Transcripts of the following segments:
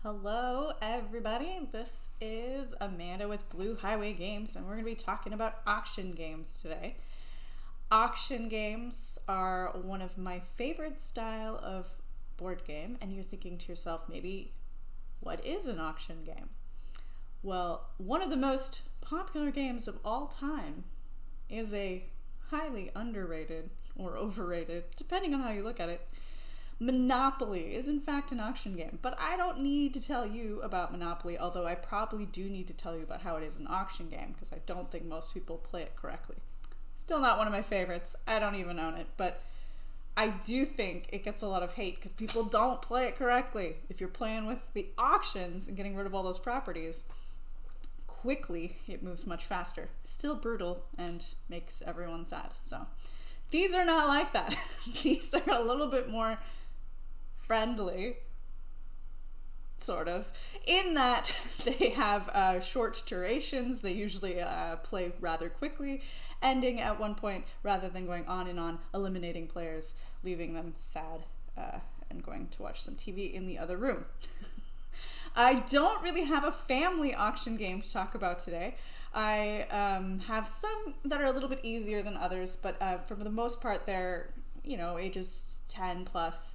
Hello, everybody. This is Amanda with Blue Highway Games, and we're going to be talking about auction games today. Auction games are one of my favorite style of board game, and you're thinking to yourself, maybe, what is an auction game? Well, one of the most popular games of all time is a highly underrated or overrated, depending on how you look at it. Monopoly is in fact an auction game, but I don't need to tell you about Monopoly, although I probably do need to tell you about how it is an auction game, because I don't think most people play it correctly. Still not one of my favorites. I don't even own it, but I do think it gets a lot of hate because people don't play it correctly. If you're playing with the auctions and getting rid of all those properties, quickly it moves much faster. Still brutal and makes everyone sad. So these are not like that. These are a little bit more friendly, sort of, in that they have short durations. They usually play rather quickly, ending at one point rather than going on and on, eliminating players, leaving them sad and going to watch some TV in the other room. I don't really have a family auction game to talk about today. I have some that are a little bit easier than others, but for the most part they're, ages 10 plus,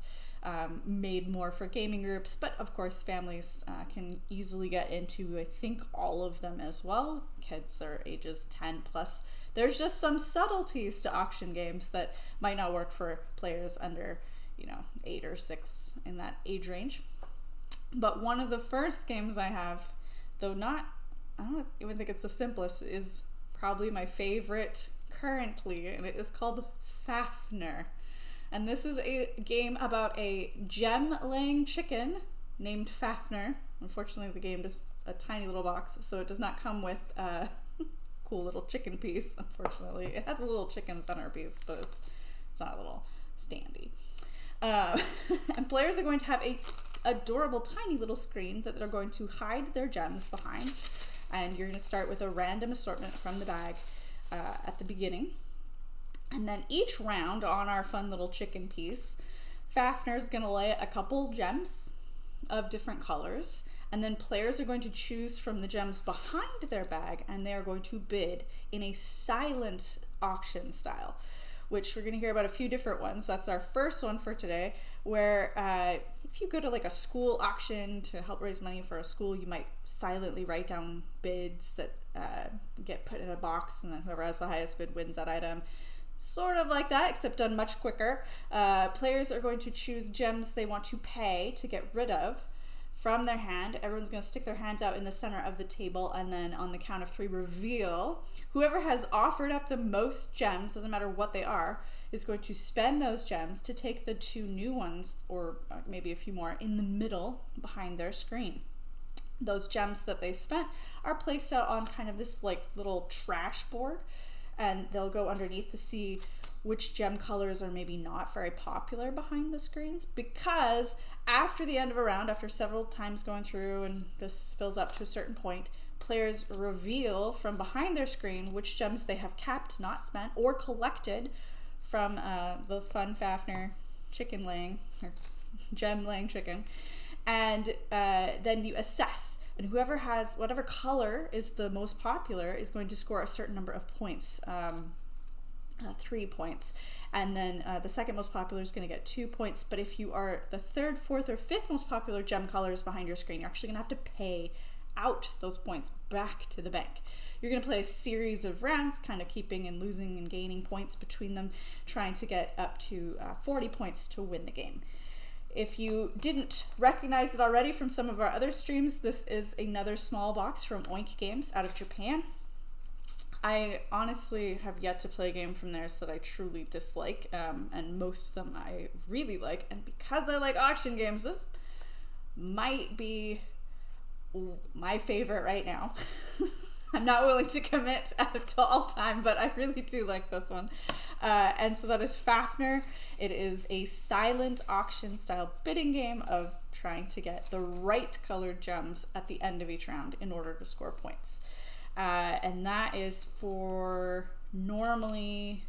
made more for gaming groups, but of course families can easily get into, I think, all of them as well. Kids are ages 10 plus. There's just some subtleties to auction games that might not work for players under, 8 or 6 in that age range. But one of the first games I have, though I don't even think it's the simplest, is probably my favorite currently, and it is called Fagner. And this is a game about a gem-laying chicken named Fagner. Unfortunately, the game is a tiny little box, so it does not come with a cool little chicken piece, unfortunately. It has a little chicken centerpiece, but it's not a little standy. And players are going to have a adorable tiny little screen that they're going to hide their gems behind. And you're going to start with a random assortment from the bag at the beginning. And then each round on our fun little chicken piece, Fagner's going to lay a couple gems of different colors. And then players are going to choose from the gems behind their bag, and they are going to bid in a silent auction style, which we're going to hear about a few different ones. That's our first one for today, where if you go to like a school auction to help raise money for a school, you might silently write down bids that get put in a box, and then whoever has the highest bid wins that item. Sort of like that, except done much quicker. Players are going to choose gems they want to pay to get rid of from their hand. Everyone's going to stick their hands out in the center of the table, and then on the count of 3, reveal. Whoever has offered up the most gems, doesn't matter what they are, is going to spend those gems to take the 2 new ones, or maybe a few more, in the middle behind their screen. Those gems that they spent are placed out on kind of this like little trash board, and they'll go underneath to see which gem colors are maybe not very popular behind the screens, because after the end of a round, after several times going through and this fills up to a certain point, players reveal from behind their screen which gems they have kept, not spent, or collected from the fun Fagner chicken laying, or gem laying chicken. And then you assess, and whoever has whatever color is the most popular is going to score a certain number of points, 3 points, and then the second most popular is going to get 2 points. But if you are the 3rd, 4th, or 5th most popular gem colors behind your screen, you're actually going to have to pay out those points back to the bank. You're going to play a series of rounds, kind of keeping and losing and gaining points between them, trying to get up to 40 points to win the game. If you didn't recognize it already from some of our other streams, this is another small box from Oink Games out of Japan. I honestly have yet to play a game from theirs that I truly dislike, and most of them I really like. And because I like auction games, this might be my favorite right now. I'm not willing to commit to all time, but I really do like this one. And so that is Fagner. It is a silent auction style bidding game of trying to get the right colored gems at the end of each round in order to score points. And that is for normally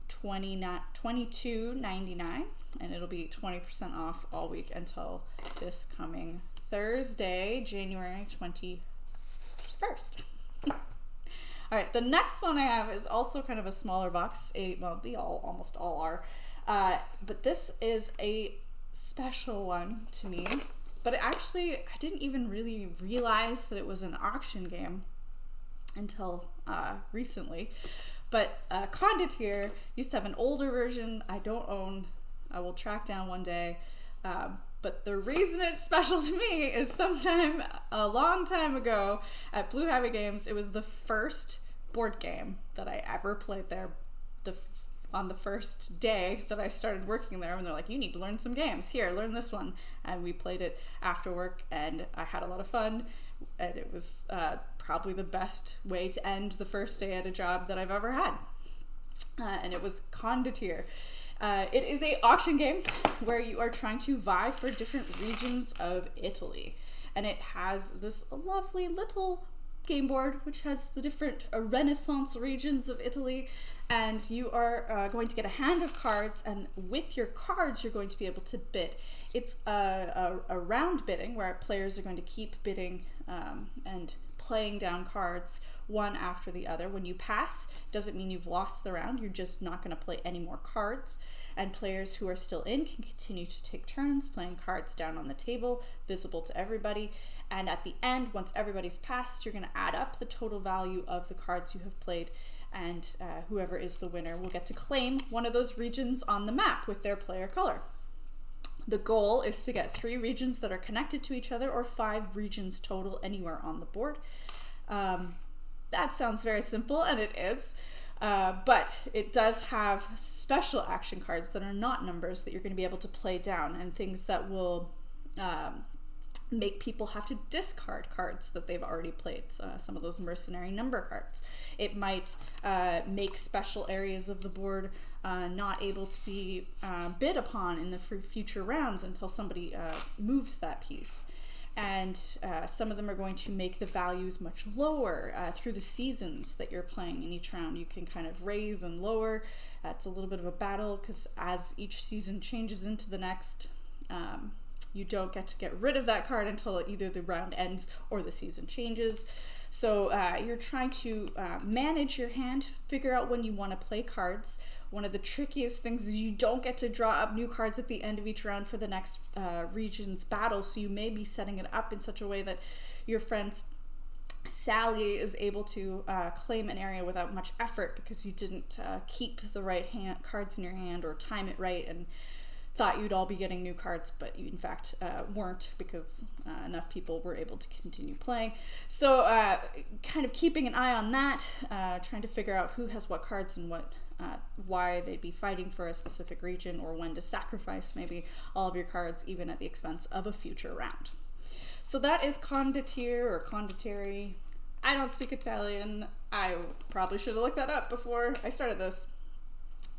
$22.99, and it'll be 20% off all week until this coming Thursday, January 21st. All right, the next one I have is also kind of a smaller box. Almost all are. But this is a special one to me. But I didn't even really realize that it was an auction game until recently. But Condottiere used to have an older version I don't own. I will track down one day. But the reason it's special to me is sometime a long time ago at Blue Highway Games, it was the first board game that I ever played there. On the first day that I started working there, and they're like, you need to learn some games. Here, learn this one. And we played it after work, and I had a lot of fun. And it was probably the best way to end the first day at a job that I've ever had. And it was Condottiere. It is an auction game where you are trying to vie for different regions of Italy. And it has this lovely little game board which has the different Renaissance regions of Italy, and you are going to get a hand of cards, and with your cards you're going to be able to bid. It's a round bidding where players are going to keep bidding and playing down cards one after the other. When you pass, doesn't mean you've lost the round, you're just not going to play any more cards, and players who are still in can continue to take turns playing cards down on the table, visible to everybody. And at the end, once everybody's passed, you're going to add up the total value of the cards you have played, and whoever is the winner will get to claim one of those regions on the map with their player color. The goal is to get 3 regions that are connected to each other, or 5 regions total anywhere on the board. That sounds very simple, and it is, but it does have special action cards that are not numbers that you're going to be able to play down, and things that will make people have to discard cards that they've already played, some of those mercenary number cards. It might make special areas of the board not able to be bid upon in the future rounds until somebody moves that piece. And some of them are going to make the values much lower through the seasons that you're playing in each round. You can kind of raise and lower. It's a little bit of a battle because as each season changes into the next, you don't get to get rid of that card until either the round ends or the season changes. So you're trying to manage your hand, figure out when you want to play cards. One of the trickiest things is you don't get to draw up new cards at the end of each round for the next region's battle, so you may be setting it up in such a way that your friend Sally is able to claim an area without much effort because you didn't keep the right cards in your hand or time it right, and thought you'd all be getting new cards, but you in fact weren't, because enough people were able to continue playing. So kind of keeping an eye on that, trying to figure out who has what cards and what why they'd be fighting for a specific region, or when to sacrifice maybe all of your cards even at the expense of a future round. So that is Condottiere or Condottiere. I don't speak Italian. I probably should have looked that up before I started this.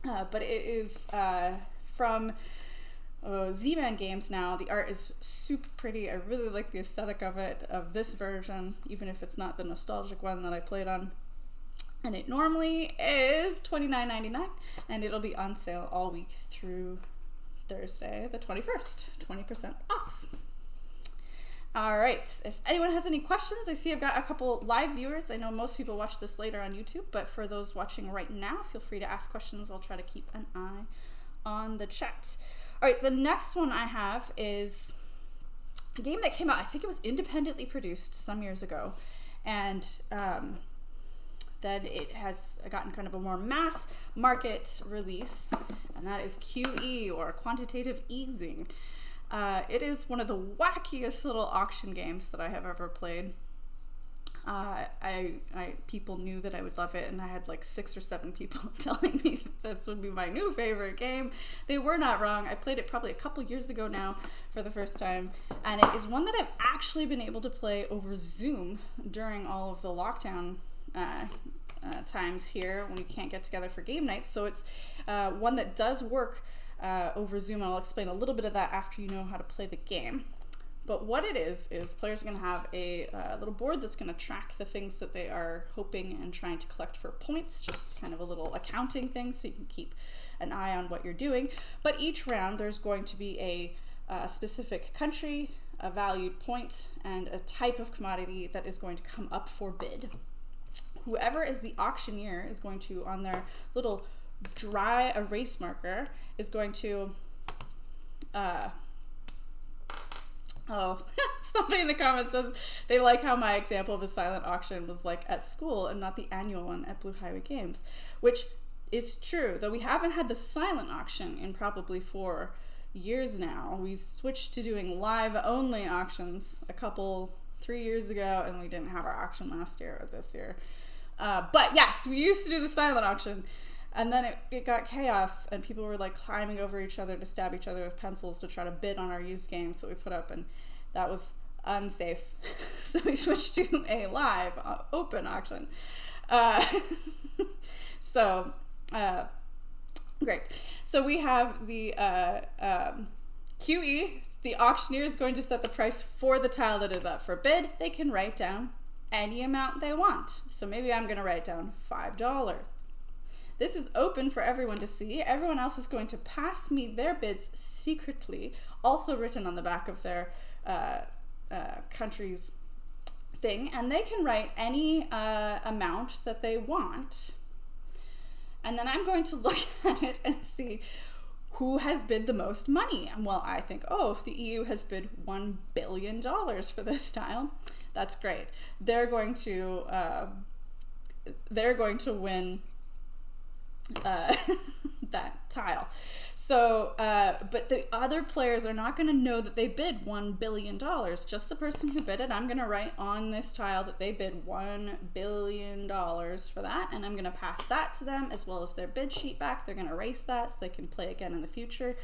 But it is from Z-Man Games now. The art is super pretty. I really like the aesthetic of it, of this version, even if it's not the nostalgic one that I played on. And it normally is $29.99, and it'll be on sale all week through Thursday the 21st, 20% off. All right, if anyone has any questions, I see I've got a couple live viewers. I know most people watch this later on YouTube, but for those watching right now, feel free to ask questions. I'll try to keep an eye on the chat. All right, the next one I have is a game that came out, I think it was independently produced some years ago, and then it has gotten kind of a more mass market release, and that is QE, or Quantitative Easing. It is one of the wackiest little auction games that I have ever played. People knew that I would love it, and I had like 6 or 7 people telling me that this would be my new favorite game. They were not wrong. I played it probably a couple years ago now for the first time, and it is one that I've actually been able to play over Zoom during all of the lockdown times here when you can't get together for game nights. So it's one that does work over Zoom, and I'll explain a little bit of that after you know how to play the game. But what it is players are going to have a little board that's going to track the things that they are hoping and trying to collect for points, just kind of a little accounting thing so you can keep an eye on what you're doing. But each round there's going to be a specific country a valued point and a type of commodity that is going to come up for bid. Whoever is the auctioneer is going to, on their little dry erase marker, is going to somebody in the comments says they like how my example of a silent auction was like at school and not the annual one at Blue Highway Games, which is true, though we haven't had the silent auction in probably 4 years now. We switched to doing live only auctions 3 years ago, and we didn't have our auction last year or this year. But yes, we used to do the silent auction, and then it got chaos, and people were like climbing over each other to stab each other with pencils to try to bid on our used games that we put up, and that was unsafe. So we switched to a live open auction. Great. So we have the QE. The auctioneer is going to set the price for the tile that is up for bid. They can write down any amount they want. So maybe I'm going to write down $5. This is open for everyone to see. Everyone else is going to pass me their bids secretly, also written on the back of their country's thing, and they can write any amount that they want. And then I'm going to look at it and see who has bid the most money. And well, I think, the EU has bid $1 billion for this tile. That's great. They're going to win that tile. So, but the other players are not going to know that they bid $1 billion. Just the person who bid it. I'm going to write on this tile that they bid $1 billion for that, and I'm going to pass that to them as well as their bid sheet back. They're going to erase that so they can play again in the future.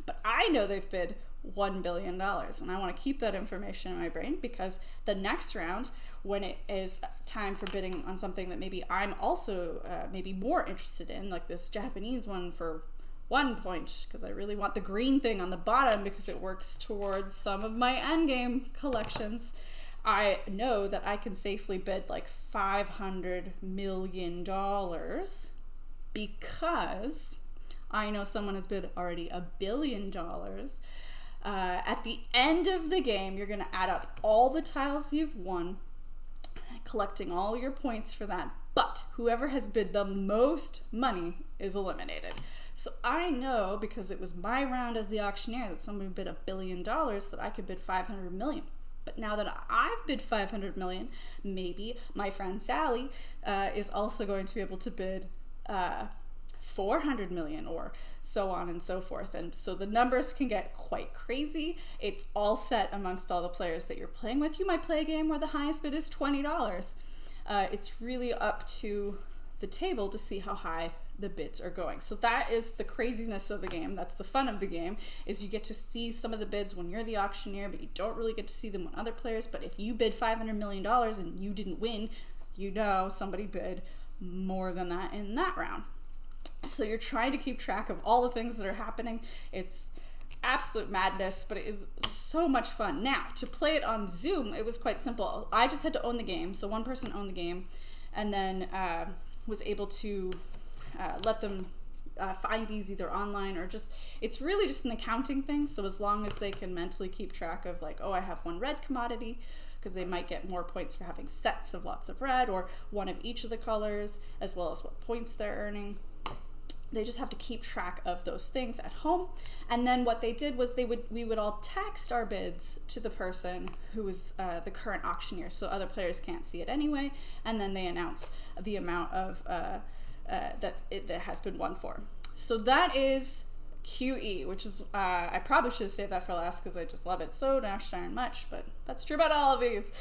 But I know they've bid $1 billion, and I want to keep that information in my brain, because the next round, when it is time for bidding on something that maybe I'm also maybe more interested in, like this Japanese one for 1 point, because I really want the green thing on the bottom because it works towards some of my endgame collections, I know that I can safely bid like $500 million because I know someone has bid already $1 billion. At the end of the game, you're going to add up all the tiles you've won, collecting all your points for that, but whoever has bid the most money is eliminated. So I know, because it was my round as the auctioneer, that somebody bid $1 billion, that I could bid $500 million. But now that I've bid $500 million, maybe my friend Sally is also going to be able to bid $400 million, or so on and so forth. And so the numbers can get quite crazy. It's all set amongst all the players that you're playing with. You might play a game where the highest bid is $20. It's really up to the table to see how high the bids are going. So that is the craziness of the game. That's the fun of the game, is you get to see some of the bids when you're the auctioneer, but you don't really get to see them when other players. But if you bid $500 million and you didn't win, you know somebody bid more than that in that round. So you're trying to keep track of all the things that are happening. It's absolute madness, but it is so much fun. Now, to play it on Zoom, it was quite simple. I just had to own the game. So one person owned the game, and then was able to let them find these either online or just, it's really just an accounting thing. So as long as they can mentally keep track of like, I have one red commodity, because they might get more points for having sets of lots of red, or one of each of the colors, as well as what points they're earning. They just have to keep track of those things at home. And then what they did was we would all text our bids to the person who was the current auctioneer, so other players can't see it anyway. And then they announce the amount of that has been won for. So that is QE, which is I probably should have saved that for last because I just love it so dash darn much, but that's true about all of these.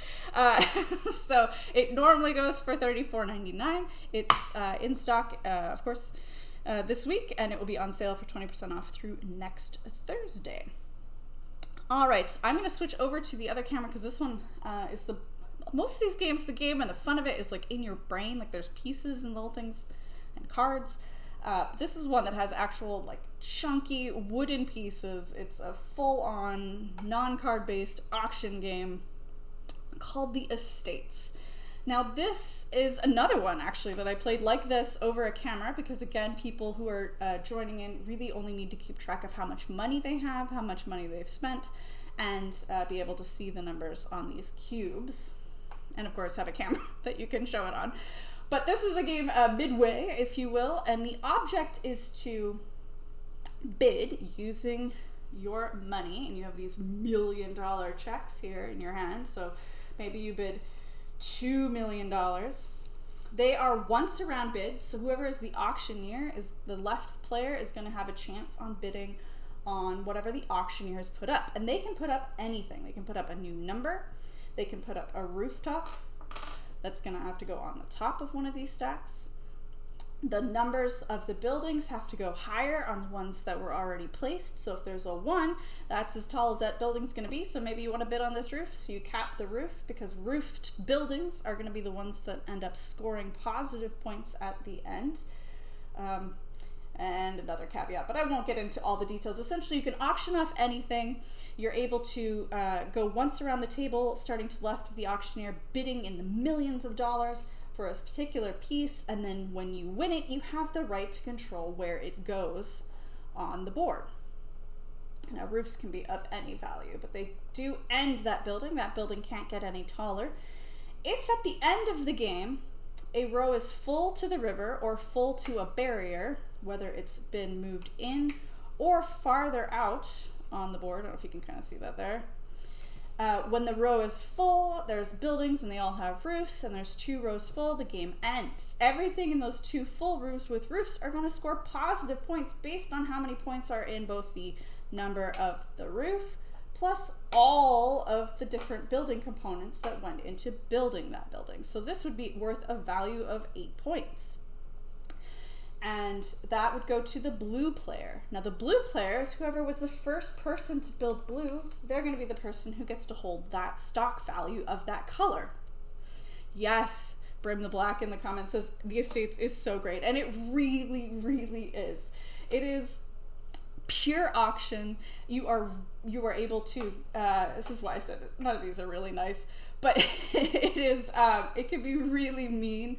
So it normally goes for $34.99. It's in stock, of course, this week, and it will be on sale for 20% off through next Thursday. All right, I'm going to switch over to the other camera because this one is most of these games, the game and the fun of it is like in your brain, like there's pieces and little things and cards. This is one that has actual like chunky wooden pieces. It's a full-on non-card based auction game called The Estates. Now this is another one actually that I played like this over a camera because again, people who are joining in really only need to keep track of how much money they have, how much money they've spent, and be able to see the numbers on these cubes. And of course have a camera that you can show it on. But this is a game midway, if you will, and the object is to bid using your money, and you have these $1 million checks here in your hand. So maybe you bid $2 million. They are once around bids, so whoever is the auctioneer, is the left player, is going to have a chance on bidding on whatever the auctioneer has put up. And they can put up anything. They can put up a new number. They can put up a rooftop that's going to have to go on the top of one of these stacks. The numbers of the buildings have to go higher on the ones that were already placed. So if there's a 1, that's as tall as that building's going to be. So maybe you want to bid on this roof, so you cap the roof, because roofed buildings are going to be the ones that end up scoring positive points at the end. And another caveat, but I won't get into all the details. Essentially, you can auction off anything. You're able to go once around the table, starting to the left of the auctioneer, bidding in the millions of dollars for a particular piece, and then when you win it, you have the right to control where it goes on the board. Now, roofs can be of any value, but they do end that building. That building can't get any taller. If at the end of the game, a row is full to the river or full to a barrier, whether it's been moved in or farther out on the board, I don't know if you can kind of see that there. When the row is full, there's buildings and they all have roofs, and there's 2 rows full, the game ends. Everything in those 2 full roofs with roofs are going to score positive points based on how many points are in both the number of the roof plus all of the different building components that went into building that building. So this would be worth a value of 8 points. And that would go to the blue player. Now the blue players, whoever was the first person to build blue, they're going to be the person who gets to hold that stock value of that color. Yes, Brim the Black in the comments says the Estates is so great, and it really, really is. It is pure auction. You are able to, this is why I said none of these are really nice, but it is, it can be really mean.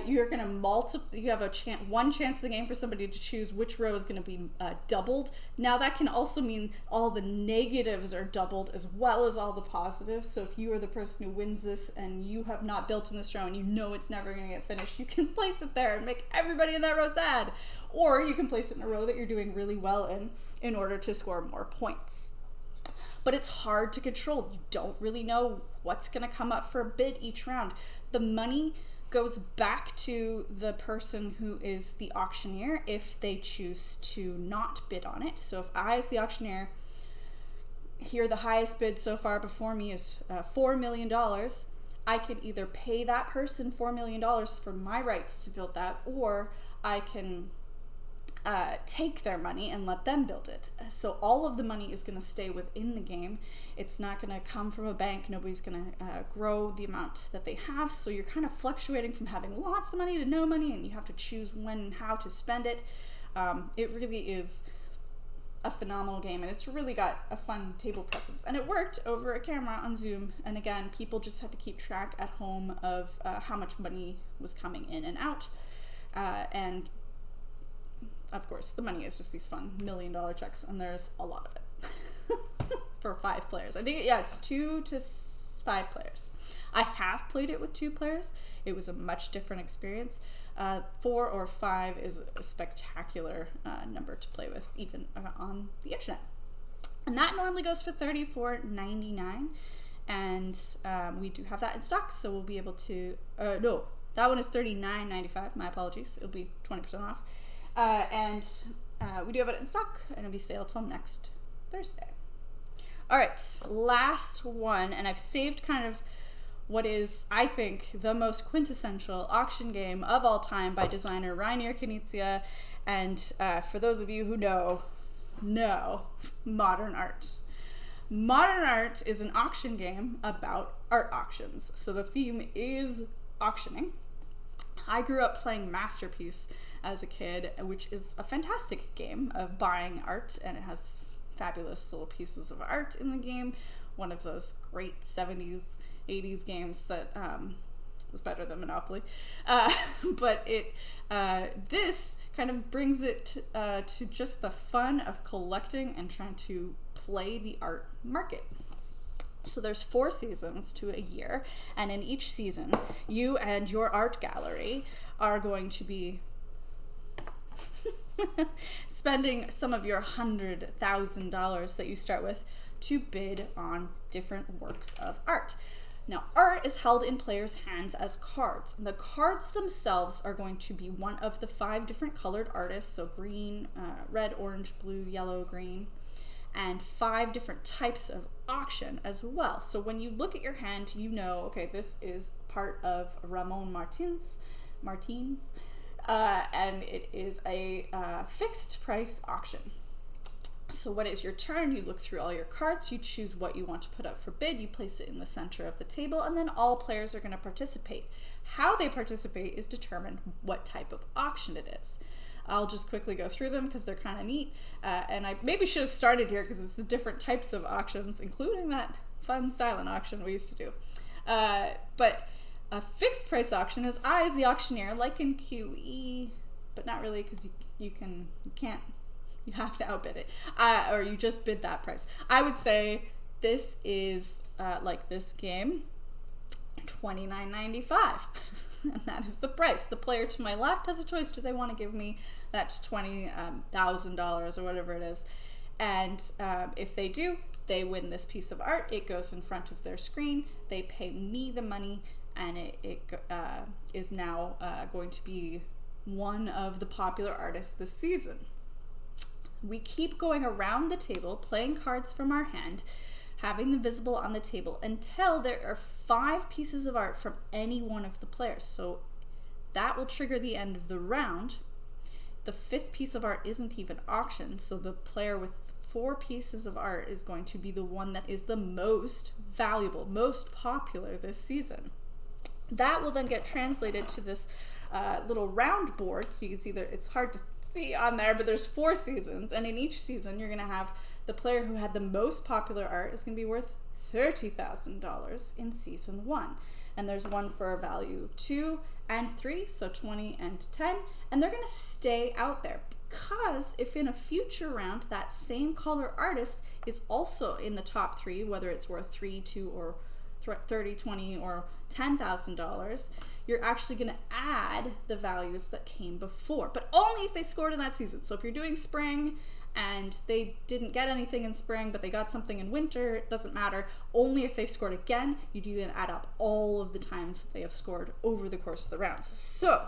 You're going to multiply, you have one chance in the game for somebody to choose which row is going to be doubled. Now that can also mean all the negatives are doubled as well as all the positives. So if you are the person who wins this and you have not built in this row and you know it's never going to get finished, you can place it there and make everybody in that row sad. Or you can place it in a row that you're doing really well in order to score more points. But it's hard to control. You don't really know what's going to come up for a bid each round. The money goes back to the person who is the auctioneer if they choose to not bid on it. So if I, as the auctioneer, hear the highest bid so far before me is $4 million, I can either pay that person $4 million for my right to build that, or I can take their money and let them build it. So all of the money is going to stay within the game. It's not going to come from a bank. Nobody's going to grow the amount that they have. So you're kind of fluctuating from having lots of money to no money, and you have to choose when and how to spend it. It really is a phenomenal game, and it's really got a fun table presence. And it worked over a camera on Zoom. And again, people just had to keep track at home of how much money was coming in and out. And of course, the money is just these fun $1 million checks, and there's a lot of it for 5 players. I think, yeah, it's 2 to 5 players. I have played it with 2 players. It was a much different experience. 4 or 5 is a spectacular number to play with, even on the internet. And that normally goes for $34.99, and we do have that in stock, so we'll be able to, no, that one is $39.95, my apologies. It'll be 20% off. And we do have it in stock, and it'll be sale till next Thursday. All right, last one, and I've saved kind of what is, I think, the most quintessential auction game of all time by designer Rainer Knizia. And for those of you who know Modern Art. Modern Art is an auction game about art auctions. So the theme is auctioning. I grew up playing Masterpiece as a kid, which is a fantastic game of buying art, and it has fabulous little pieces of art in the game. One of those great 70s, 80s games that was better than Monopoly. But this kind of brings it to just the fun of collecting and trying to play the art market. So there's 4 seasons to a year, and in each season, you and your art gallery are going to be spending some of your $100,000 that you start with to bid on different works of art. Now, art is held in players' hands as cards. And the cards themselves are going to be one of the 5 different colored artists, so green, red, orange, blue, yellow, green, and 5 different types of auction as well. So when you look at your hand, you know, okay, this is part of Ramon Martins, and it is a fixed price auction. So when it's your turn, you look through all your cards, you choose what you want to put up for bid, you place it in the center of the table, and then all players are going to participate. How they participate is determined what type of auction it is. I'll just quickly go through them because they're kind of neat. And I maybe should have started here because it's the different types of auctions, including that fun silent auction we used to do. But a fixed price auction is I, as the auctioneer, like in QE, but not really because you have to outbid it. Or you just bid that price. I would say this is, like this game, $29.95. And that is the price. The player to my left has a choice. Do they want to give me that $20,000 or whatever it is? And if they do, they win this piece of art. It goes in front of their screen. They pay me the money, and it is now going to be one of the popular artists this season. We keep going around the table, playing cards from our hand, having them visible on the table until there are 5 pieces of art from any one of the players. So that will trigger the end of the round. The 5th piece of art isn't even auctioned, so the player with 4 pieces of art is going to be the one that is the most valuable, most popular this season. That will then get translated to this little round board. So you can see there, it's hard to see on there, but there's 4 seasons, and in each season you're going to have the player who had the most popular art is going to be worth $30,000 in season 1. And there's one for a value 2 and 3, so 20 and 10, and they're going to stay out there because if in a future round that same color artist is also in the top 3, whether it's worth 3, 2, or 30, 20, or $10,000, you're actually going to add the values that came before, but only if they scored in that season. So if you're doing spring and they didn't get anything in spring, but they got something in winter, it doesn't matter. Only if they've scored again, you do then add up all of the times that they have scored over the course of the rounds. So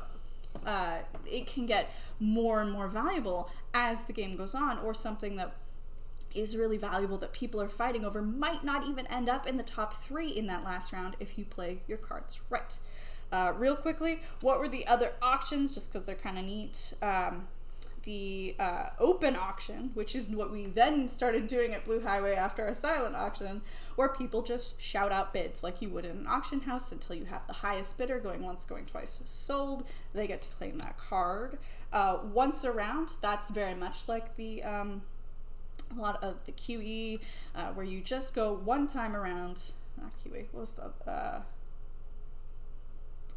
it can get more and more valuable as the game goes on, or something that is really valuable that people are fighting over might not even end up in the top 3 in that last round if you play your cards right. Real quickly, what were the other auctions, just because they're kind of neat? The open auction, which is what we then started doing at Blue Highway after our silent auction, where people just shout out bids like you would in an auction house until you have the highest bidder going once, going twice sold. They get to claim that card. Once around, that's very much like the a lot of the QE, where you just go one time around. Not QE, what was the...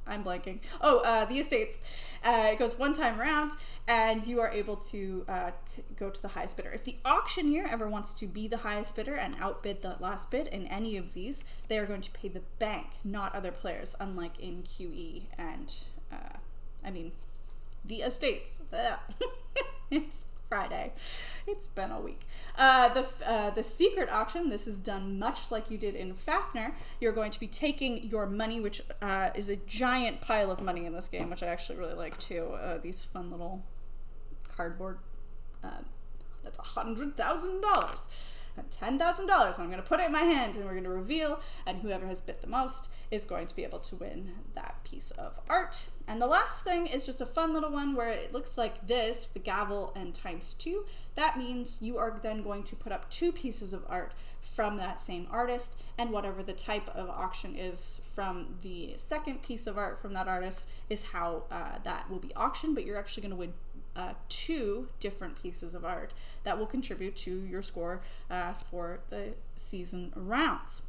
I'm blanking. The estates. It goes one time around, and you are able to go to the highest bidder. If the auctioneer ever wants to be the highest bidder and outbid the last bid in any of these, they are going to pay the bank, not other players, unlike in QE and, the estates. It's Friday. It's been a week. The secret auction, this is done much like you did in Fagner. You're going to be taking your money, which is a giant pile of money in this game, which I actually really like too. These fun little cardboard, that's $100,000 and $10,000. I'm going to put it in my hand and we're going to reveal, and whoever has bid the most is going to be able to win that piece of art. And the last thing is just a fun little one where it looks like this, the gavel and ×2. That means you are then going to put up 2 pieces of art from that same artist, and whatever the type of auction is from the second piece of art from that artist is how that will be auctioned, but you're actually going to win 2 different pieces of art that will contribute to your score for the season rounds.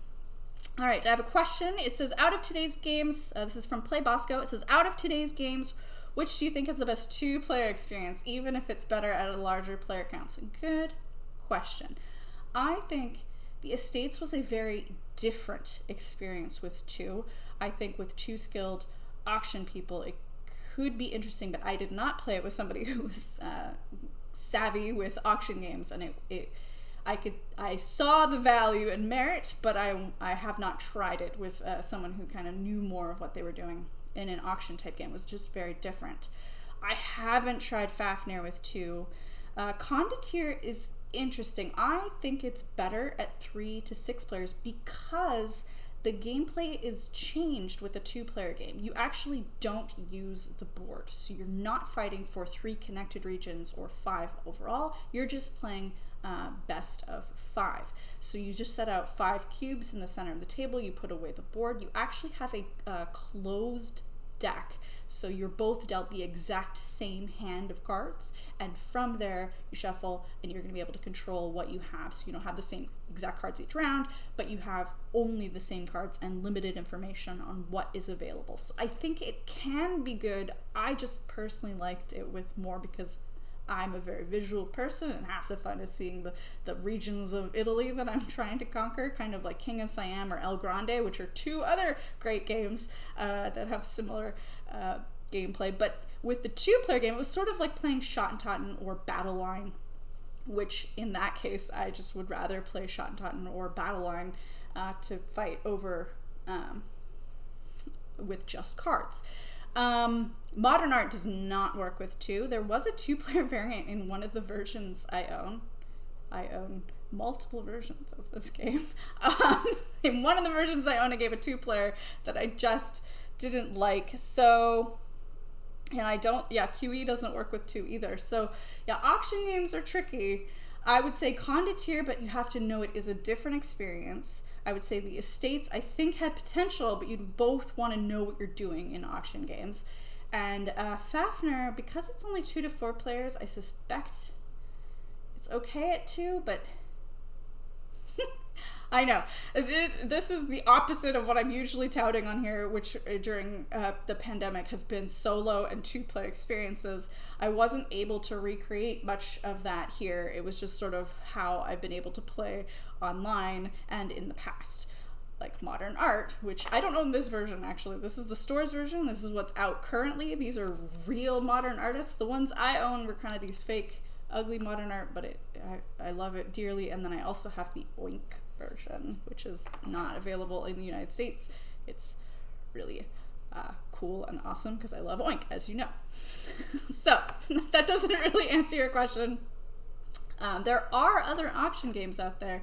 All right, I have a question. It says, out of today's games, this is from Play Bosco. It says, out of today's games, which do you think has the best two-player experience, even if it's better at a larger player count? So good question. I think the Estates was a very different experience with two. I think with two skilled auction people, it could be interesting, but I did not play it with somebody who was savvy with auction games, and I saw the value and merit, but I have not tried it with someone who kind of knew more of what they were doing in an auction type game. It was just very different. I haven't tried Fagner with two. Condottiere is interesting. I think it's better at 3 to 6 players because the gameplay is changed with a 2-player game. You actually don't use the board, so you're not fighting for 3 connected regions or 5 overall. You're just playing best of 5. So you just set out 5 cubes in the center of the table, you put away the board, you actually have a closed deck. So you're both dealt the exact same hand of cards, and from there you shuffle and you're going to be able to control what you have. So you don't have the same exact cards each round, but you have only the same cards and limited information on what is available. So I think it can be good. I just personally liked it with more because I'm a very visual person, and half the fun is seeing the regions of Italy that I'm trying to conquer, kind of like King of Siam or El Grande, which are 2 other great games that have similar gameplay. But with the 2-player game, it was sort of like playing Schottentotten or Battle Line, which in that case, I just would rather play Schottentotten or Battle Line to fight over with just cards. Modern art does not work with 2. There was a 2-player variant in one of the versions I own. I own multiple versions of this game. In one of the versions I own, I gave a 2-player that I just didn't like. So, and QE doesn't work with 2 either. So, yeah, auction games are tricky. I would say Condottiere, but you have to know it is a different experience. I would say the Estates, I think, had potential, but you'd both want to know what you're doing in auction games. And Fagner, because it's only 2 to 4 players, I suspect it's okay at 2, but I know. This is the opposite of what I'm usually touting on here, which during the pandemic has been solo and 2-player experiences. I wasn't able to recreate much of that here. It was just sort of how I've been able to play online and in the past. Like Modern Art, which I don't own this version actually. This is the store's version. This is what's out currently. These are real modern artists. The ones I own were kind of these fake, ugly modern art, but I love it dearly. And then I also have the Oink version, which is not available in the United States. It's really cool and awesome because I love Oink, as you know. So that doesn't really answer your question. There are other auction games out there,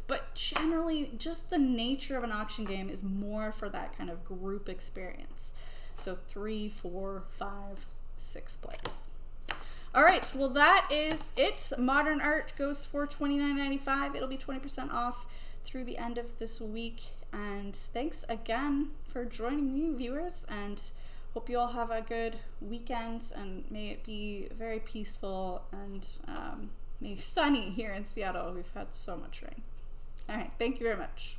but generally just the nature of an auction game is more for that kind of group experience. So 3, 4, 5, 6 players. All right, well that is it. Modern Art goes for $29.95. It'll be 20% off through the end of this week. And thanks again for joining me, viewers, and hope you all have a good weekend, and may it be very peaceful and maybe sunny here in Seattle. We've had so much rain. All right, thank you very much.